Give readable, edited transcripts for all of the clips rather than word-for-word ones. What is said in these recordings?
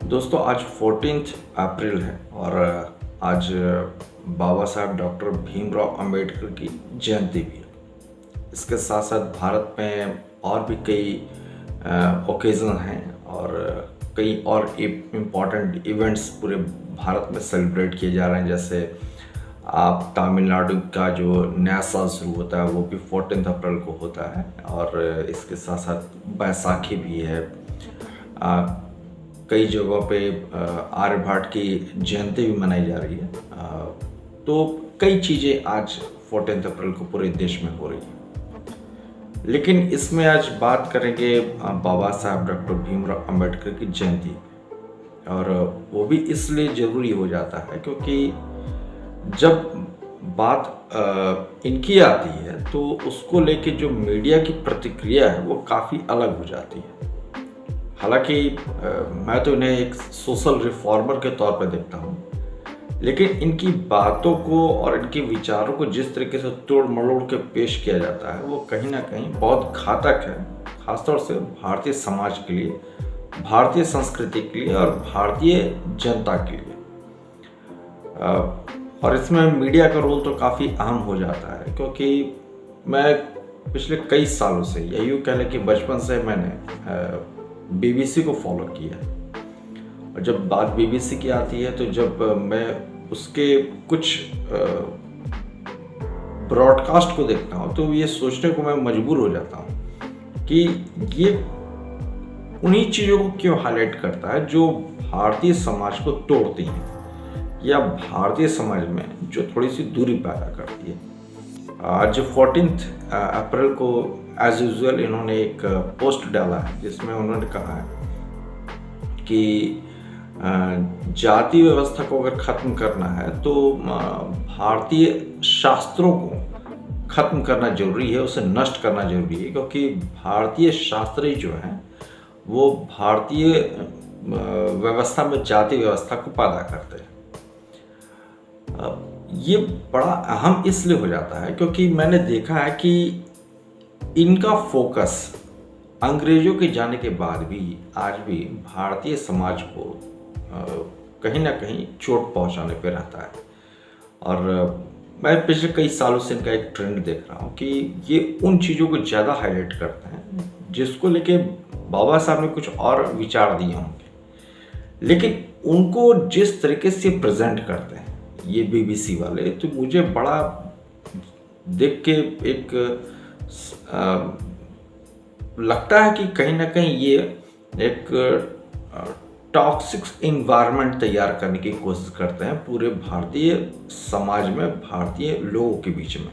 दोस्तों आज 14 अप्रैल है और आज बाबा साहब डॉक्टर भीमराव अंबेडकर की जयंती भी है। इसके साथ साथ भारत में और भी कई ओकेज़न हैं और कई और इम्पॉर्टेंट इवेंट्स पूरे भारत में सेलिब्रेट किए जा रहे हैं। जैसे आप तमिलनाडु का जो नया साल शुरू होता है वो भी 14 अप्रैल को होता है और इसके साथ साथ बैसाखी भी है। कई जगहों पे आर्यभट्ट की जयंती भी मनाई जा रही है। तो कई चीज़ें आज 14 अप्रैल को पूरे देश में हो रही है। लेकिन इसमें आज बात करेंगे बाबा साहब डॉक्टर भीमराव अंबेडकर की जयंती, और वो भी इसलिए ज़रूरी हो जाता है क्योंकि जब बात इनकी आती है तो उसको लेके जो मीडिया की प्रतिक्रिया है वो काफ़ी अलग हो जाती है। हालांकि मैं तो इन्हें एक सोशल रिफॉर्मर के तौर पर देखता हूँ, लेकिन इनकी बातों को और इनके विचारों को जिस तरीके से तोड़ मरोड़ के पेश किया जाता है वो कहीं ना कहीं बहुत घातक है, खासतौर से भारतीय समाज के लिए, भारतीय संस्कृति के लिए और भारतीय जनता के लिए। और इसमें मीडिया का रोल तो काफ़ी अहम हो जाता है क्योंकि मैं पिछले कई सालों से, या यूँ कह लें कि बचपन से मैंने बीबीसी को फॉलो किया है। और जब बात बीबीसी की आती है तो जब मैं उसके कुछ ब्रॉडकास्ट को देखता हूँ तो ये सोचने को मैं मजबूर हो जाता हूँ कि ये उन्हीं चीज़ों को क्यों हाईलाइट करता है जो भारतीय समाज को तोड़ती हैं या भारतीय समाज में जो थोड़ी सी दूरी पैदा करती है। आज 14 अप्रैल को एज यूजुअल इन्होंने एक पोस्ट डाला है जिसमें उन्होंने कहा है कि जाति व्यवस्था को अगर ख़त्म करना है तो भारतीय शास्त्रों को ख़त्म करना जरूरी है, उसे नष्ट करना जरूरी है, क्योंकि भारतीय शास्त्र जो हैं वो भारतीय व्यवस्था में जाति व्यवस्था को पैदा करते हैं। ये बड़ा अहम इसलिए हो जाता है क्योंकि मैंने देखा है कि इनका फोकस अंग्रेजों के जाने के बाद भी आज भी भारतीय समाज को कहीं ना कहीं चोट पहुंचाने पे रहता है। और मैं पिछले कई सालों से इनका एक ट्रेंड देख रहा हूँ कि ये उन चीज़ों को ज़्यादा हाईलाइट करते हैं जिसको लेके बाबा साहब ने कुछ और विचार दिए होंगे, लेकिन उनको जिस तरीके से प्रेजेंट करते हैं ये बीबीसी वाले, तो मुझे बड़ा देख के एक लगता है कि कहीं ना कहीं ये एक टॉक्सिक इन्वायरमेंट तैयार करने की कोशिश करते हैं पूरे भारतीय समाज में, भारतीय लोगों के बीच में।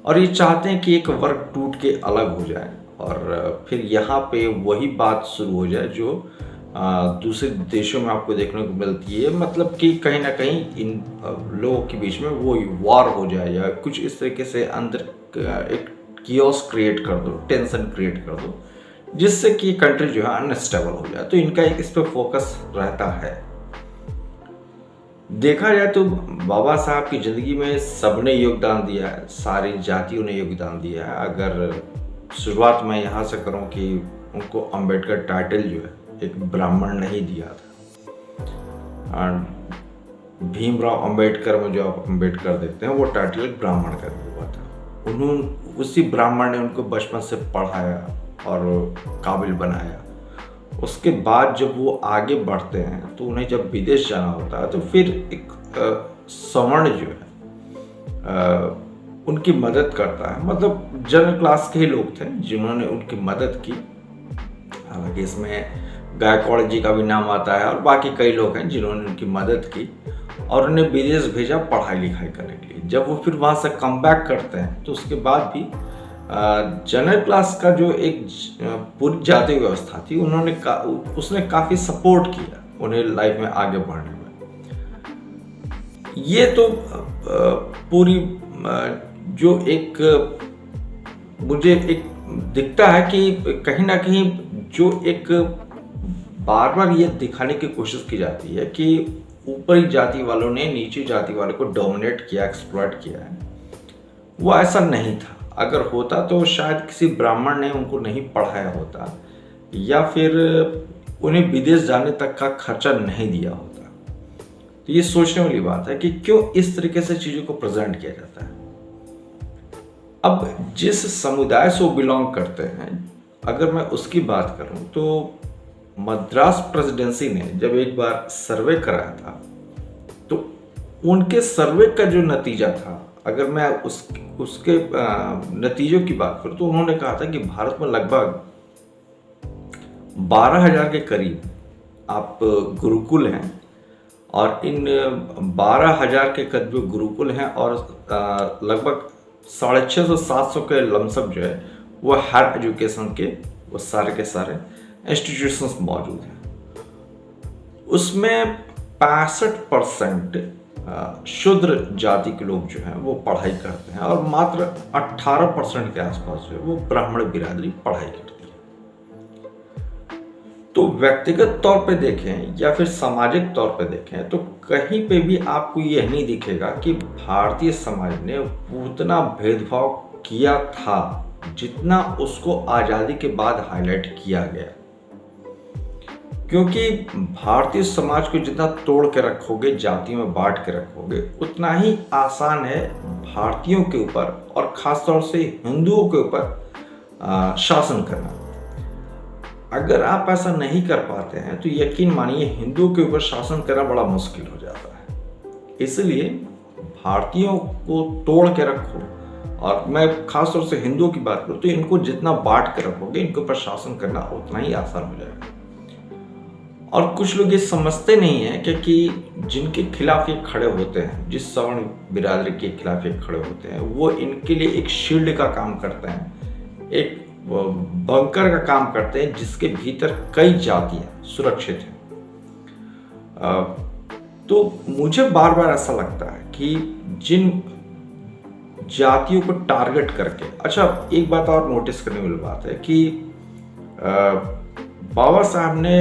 और ये चाहते हैं कि एक वर्ग टूट के अलग हो जाए और फिर यहाँ पे वही बात शुरू हो जाए जो दूसरे देशों में आपको देखने को मिलती है, मतलब कि कहीं ना कहीं इन लोगों के बीच में वो वॉर हो जाए या कुछ इस तरीके से अंदर एक कियोस क्रिएट कर दो, टेंशन क्रिएट कर दो, जिससे कि कंट्री जो है अनस्टेबल हो जाए। तो इनका एक इस पर फोकस रहता है। देखा जाए तो बाबा साहब की ज़िंदगी में सबने योगदान दिया है, सारी जातियों ने योगदान दिया है। अगर शुरुआत मैं यहाँ से करूँ कि उनको अंबेडकर टाइटल जो है एक ब्राह्मण नहीं दिया था, भीमराव अंबेडकर में जो आप अंबेडकर देखते हैं वो टाइटल एक ब्राह्मण का दिया हुआ था। उन्होंने उसी ब्राह्मण ने उनको बचपन से पढ़ाया और काबिल बनाया। उसके बाद जब वो आगे बढ़ते हैं तो उन्हें जब विदेश जाना होता है तो फिर एक सवर्ण जो है उनकी मदद करता है, मतलब जनरल क्लास के ही लोग थे जिन्होंने उनकी मदद की। हालांकि इसमें गायकवाड़ जी का भी नाम आता है और बाकी कई लोग हैं जिन्होंने उनकी मदद की और उन्हें विदेश भेजा पढ़ाई लिखाई करने के लिए। जब वो फिर वहाँ से कम बैक करते हैं तो उसके बाद भी जनरल क्लास का जो एक पूरी जाति व्यवस्था थी उसने काफ़ी सपोर्ट किया उन्हें लाइफ में आगे बढ़ने में। ये तो पूरी जो एक मुझे एक दिखता है कि कहीं ना कहीं जो एक बार बार ये दिखाने की कोशिश की जाती है कि ऊपरी जाति वालों ने नीची जाति वालों को डोमिनेट किया, एक्सप्लॉइट किया है, वो ऐसा नहीं था। अगर होता तो शायद किसी ब्राह्मण ने उनको नहीं पढ़ाया होता या फिर उन्हें विदेश जाने तक का खर्चा नहीं दिया होता। तो ये सोचने वाली बात है कि क्यों इस तरीके से चीज़ों को प्रेजेंट किया जाता है। अब जिस समुदाय से वो बिलोंग करते हैं, अगर मैं उसकी बात करूं तो मद्रास प्रेसिडेंसी ने जब एक बार सर्वे कराया था, तो उनके सर्वे का जो नतीजा था, अगर मैं उसके नतीजों की बात करूं तो उन्होंने कहा था कि भारत में लगभग 12,000 के करीब आप गुरुकुल हैं, और इन 12,000 के करीब गुरुकुल हैं, और लगभग 650-700 के लमसम जो है वो हायर एजुकेशन के वो सारे के सारे इंस्टीट्यूशंस मौजूद हैं। उसमें 65% शूद्र जाति के लोग जो हैं वो पढ़ाई करते हैं, और मात्र 18% के आसपास जो है वो ब्राह्मण बिरादरी पढ़ाई करती है। तो व्यक्तिगत तौर पे देखें या फिर सामाजिक तौर पे देखें तो कहीं पे भी आपको यह नहीं दिखेगा कि भारतीय समाज ने उतना भेदभाव किया था जितना उसको आज़ादी के बाद हाईलाइट किया गया। क्योंकि भारतीय समाज को जितना तोड़ के रखोगे, जातियों में बांट के रखोगे, उतना ही आसान है भारतीयों के ऊपर और खासतौर से हिंदुओं के ऊपर शासन करना। अगर आप ऐसा नहीं कर पाते हैं तो यकीन मानिए हिंदुओं के ऊपर शासन करना बड़ा मुश्किल हो जाता है। इसलिए भारतीयों को तोड़ के रखो, और मैं खासतौर से हिंदुओं की बात करूँ तो इनको जितना बांट के रखोगे, इनके ऊपर शासन करना उतना ही आसान हो जाएगा। और कुछ लोग ये समझते नहीं है कि जिनके खिलाफ ये खड़े होते हैं, जिस सवर्ण बिरादरी के खिलाफ ये खड़े होते हैं, वो इनके लिए एक शील्ड का काम करते हैं, एक बंकर का काम करते हैं जिसके भीतर कई जातियां सुरक्षित हैं। तो मुझे बार बार ऐसा लगता है कि जिन जातियों को टारगेट करके, अच्छा एक बात और नोटिस करने वाली बात है कि बाबा साहब ने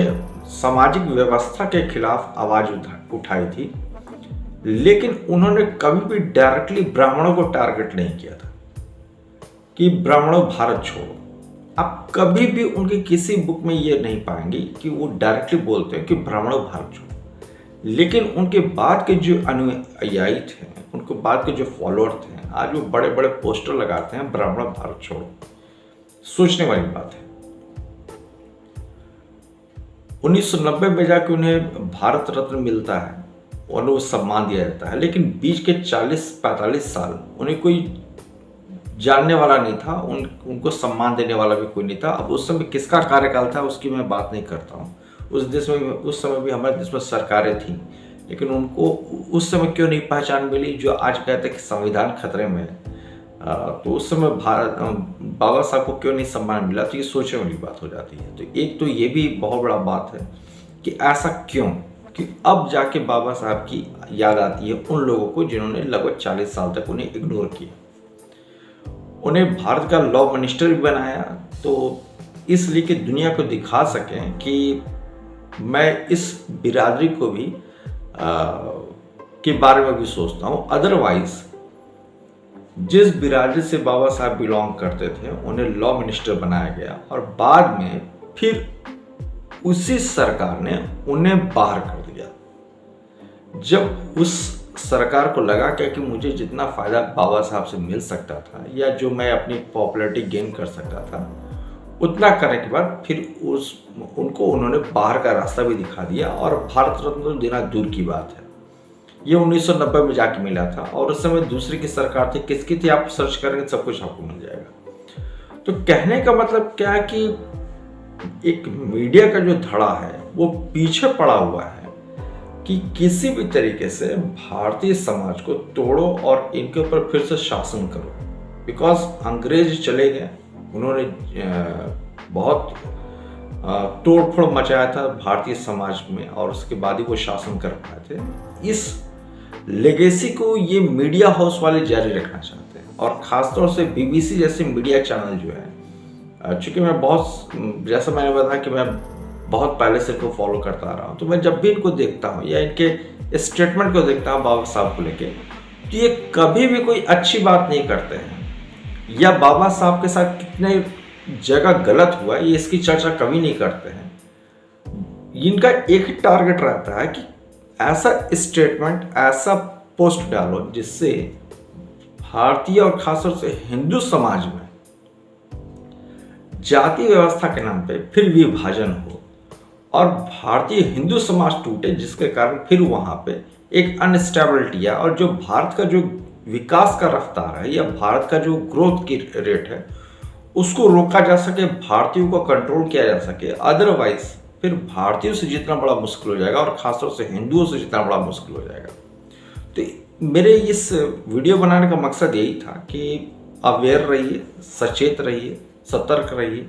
सामाजिक व्यवस्था के खिलाफ आवाज उठाई थी, लेकिन उन्होंने कभी भी डायरेक्टली ब्राह्मणों को टारगेट नहीं किया था कि ब्राह्मणों भारत छोड़ो। आप कभी भी उनकी किसी बुक में ये नहीं पाएंगे कि वो डायरेक्टली बोलते हैं कि ब्राह्मणों भारत छोड़ो। लेकिन उनके बाद के जो अनुयायी थे, उनके बाद के जो फॉलोअर थे, आज वो बड़े बड़े पोस्टर लगाते हैं ब्राह्मण भारत छोड़ो। सोचने वाली बात है। 1990 में जाके उन्हें भारत रत्न मिलता है और उन्हें सम्मान दिया जाता है, लेकिन बीच के 40-45 साल उन्हें कोई जानने वाला नहीं था, उनको सम्मान देने वाला भी कोई नहीं था। अब उस समय किसका कार्यकाल था उसकी मैं बात नहीं करता हूँ। उस समय भी हमारे देश में सरकारें थी, लेकिन उनको उस समय क्यों नहीं पहचान मिली जो आज कहते हैं कि संविधान खतरे में है। तो उस समय बाबा साहब को क्यों नहीं सम्मान मिला, तो ये सोचने वाली बात हो जाती है। तो एक तो ये भी बहुत बड़ा बात है कि ऐसा क्यों, कि अब जाके बाबा साहब की याद आती है उन लोगों को जिन्होंने लगभग 40 साल तक उन्हें इग्नोर किया। उन्हें भारत का लॉ मिनिस्टर भी बनाया, तो इसलिए कि दुनिया को दिखा सकें कि मैं इस बिरादरी को भी के बारे में भी सोचता हूँ। अदरवाइज जिस बिरादरी से बाबा साहब बिलोंग करते थे उन्हें लॉ मिनिस्टर बनाया गया, और बाद में फिर उसी सरकार ने उन्हें बाहर कर दिया। जब उस सरकार को लगा कि मुझे जितना फ़ायदा बाबा साहब से मिल सकता था या जो मैं अपनी पॉपुलैरिटी गेन कर सकता था, उतना करने के बाद फिर उनको उन्होंने बाहर का रास्ता भी दिखा दिया, और भारत रत्न तो देना दूर की बात है। ये 1990 में जाके मिला था, और उस समय दूसरी की सरकार थी। किसकी थी आप सर्च करेंगे सब कुछ आपको मिल जाएगा। तो कहने का मतलब क्या है कि एक मीडिया का जो धड़ा है वो पीछे पड़ा हुआ है कि किसी भी तरीके से भारतीय समाज को तोड़ो और इनके ऊपर फिर से शासन करो। बिकॉज अंग्रेज चले गए, उन्होंने बहुत तोड़ फोड़ मचाया था भारतीय समाज में, और उसके बाद ही वो शासन कर पाए थे। इस लेगेसी को ये मीडिया हाउस वाले जारी रखना चाहते हैं, और ख़ासतौर से बीबीसी जैसे मीडिया चैनल जो है, चूँकि मैं बहुत, जैसा मैंने बताया कि मैं बहुत पहले से इनको फॉलो करता आ रहा हूँ, तो मैं जब भी इनको देखता हूँ या इनके स्टेटमेंट को देखता हूँ बाबा साहब को लेके, तो ये कभी भी कोई अच्छी बात नहीं करते हैं, या बाबा साहब के साथ कितने जगह गलत हुआ ये इसकी चर्चा कभी नहीं करते हैं। इनका एक ही टारगेट रहता है कि ऐसा स्टेटमेंट, ऐसा पोस्ट डालो जिससे भारतीय और खासतौर से हिंदू समाज में जाति व्यवस्था के नाम पे फिर विभाजन हो और भारतीय हिंदू समाज टूटे, जिसके कारण फिर वहां पे एक अनस्टेबिलिटी है और जो भारत का जो विकास का रफ्तार है या भारत का जो ग्रोथ की रेट है उसको रोका जा सके, भारतीयों को कंट्रोल किया जा सके। अदरवाइज फिर भारतीयों से जितना बड़ा मुश्किल हो जाएगा और खासतौर से हिंदुओं से जितना बड़ा मुश्किल हो जाएगा। तो मेरे इस वीडियो बनाने का मकसद यही था कि अवेयर रहिए, सचेत रहिए, सतर्क रहिए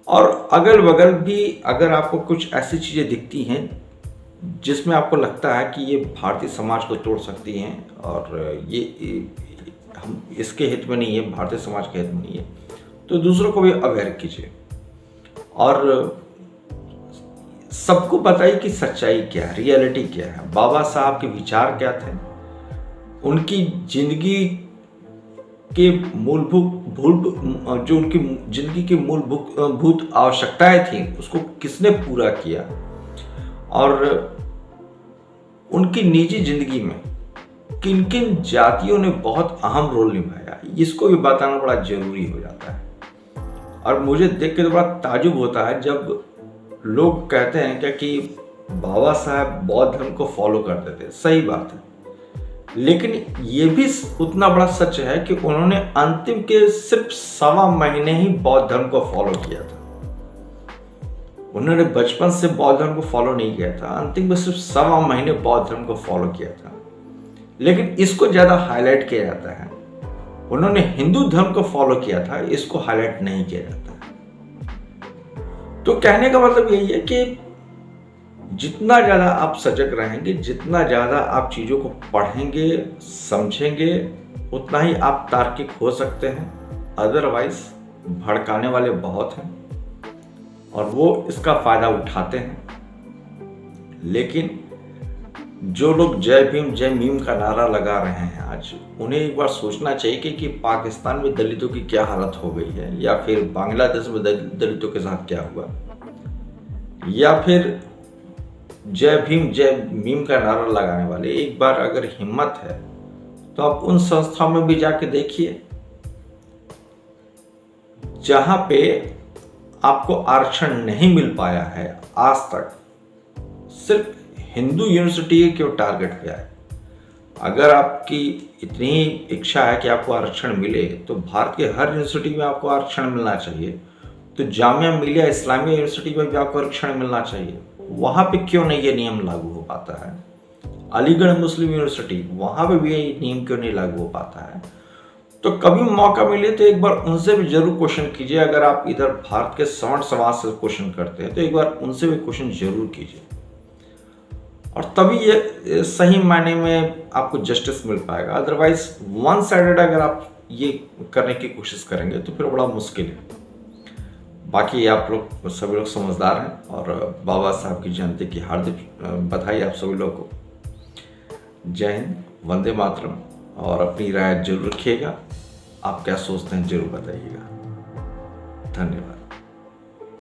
और अगल बगल भी अगर आपको कुछ ऐसी चीज़ें दिखती हैं जिसमें आपको लगता है कि ये भारतीय समाज को तोड़ सकती हैं और ये हम इसके हित में नहीं है, भारतीय समाज के हित में नहीं है, तो दूसरों को भी अवेयर कीजिए और सबको बताइए कि सच्चाई क्या है, रियलिटी क्या है, बाबा साहब के विचार क्या थे, उनकी जिंदगी के मूलभूत जो उनकी जिंदगी की मूलभूत आवश्यकताएं थी उसको किसने पूरा किया और उनकी निजी जिंदगी में किन किन जातियों ने बहुत अहम रोल निभाया, इसको भी बताना बड़ा जरूरी हो जाता है। और मुझे देख के तो बड़ा ताजुब होता है जब लोग कहते हैं क्या कि बाबा साहब बौद्ध धर्म को फॉलो करते थे। सही बात है, लेकिन ये भी उतना बड़ा सच है कि उन्होंने अंतिम के सिर्फ 1.25 महीने ही बौद्ध धर्म को फॉलो किया था। उन्होंने बचपन से बौद्ध धर्म को फॉलो नहीं किया था, अंतिम में सिर्फ 1.25 महीने बौद्ध धर्म को फॉलो किया था। लेकिन इसको ज्यादा हाईलाइट किया जाता है, उन्होंने हिंदू धर्म को फॉलो किया था, इसको हाईलाइट नहीं किया जाता है। तो कहने का मतलब यही है कि जितना ज़्यादा आप सजग रहेंगे, जितना ज़्यादा आप चीज़ों को पढ़ेंगे, समझेंगे, उतना ही आप तार्किक हो सकते हैं। अदरवाइज भड़काने वाले बहुत हैं और वो इसका फ़ायदा उठाते हैं। लेकिन जो लोग जय भीम जय मीम का नारा लगा रहे हैं आज, उन्हें एक बार सोचना चाहिए कि पाकिस्तान में दलितों की क्या हालत हो गई है, या फिर बांग्लादेश में दलितों के साथ क्या हुआ, या फिर जय भीम जय मीम का नारा लगाने वाले एक बार अगर हिम्मत है तो आप उन संस्थाओं में भी जाके देखिए जहां पे आपको आरक्षण नहीं मिल पाया है आज तक। सिर्फ हिंदू यूनिवर्सिटी क्यों टारगेट किया है? अगर आपकी इतनी इच्छा है कि आपको आरक्षण मिले तो भारत के हर यूनिवर्सिटी में आपको आरक्षण मिलना चाहिए। तो जामिया मिलिया इस्लामिया यूनिवर्सिटी में भी आपको आरक्षण मिलना चाहिए, वहां पे क्यों नहीं ये नियम लागू हो पाता है? अलीगढ़ मुस्लिम यूनिवर्सिटी, वहां पे भी ये नियम क्यों नहीं लागू हो पाता है? तो कभी मौका मिले तो एक बार उनसे भी जरूर क्वेश्चन कीजिए। अगर आप इधर भारत के सवर्ण समाज से क्वेश्चन करते हैं तो एक बार उनसे भी क्वेश्चन जरूर कीजिए और तभी ये सही मायने में आपको जस्टिस मिल पाएगा। अदरवाइज वन साइडेड अगर आप ये करने की कोशिश करेंगे तो फिर बड़ा मुश्किल है। बाकी आप लोग सभी लोग समझदार हैं और बाबा साहब की जयंती की हार्दिक बधाई आप सभी लोगों को। जय हिंद, वंदे मातरम। और अपनी राय जरूर रखिएगा, आप क्या सोचते हैं जरूर बताइएगा। धन्यवाद।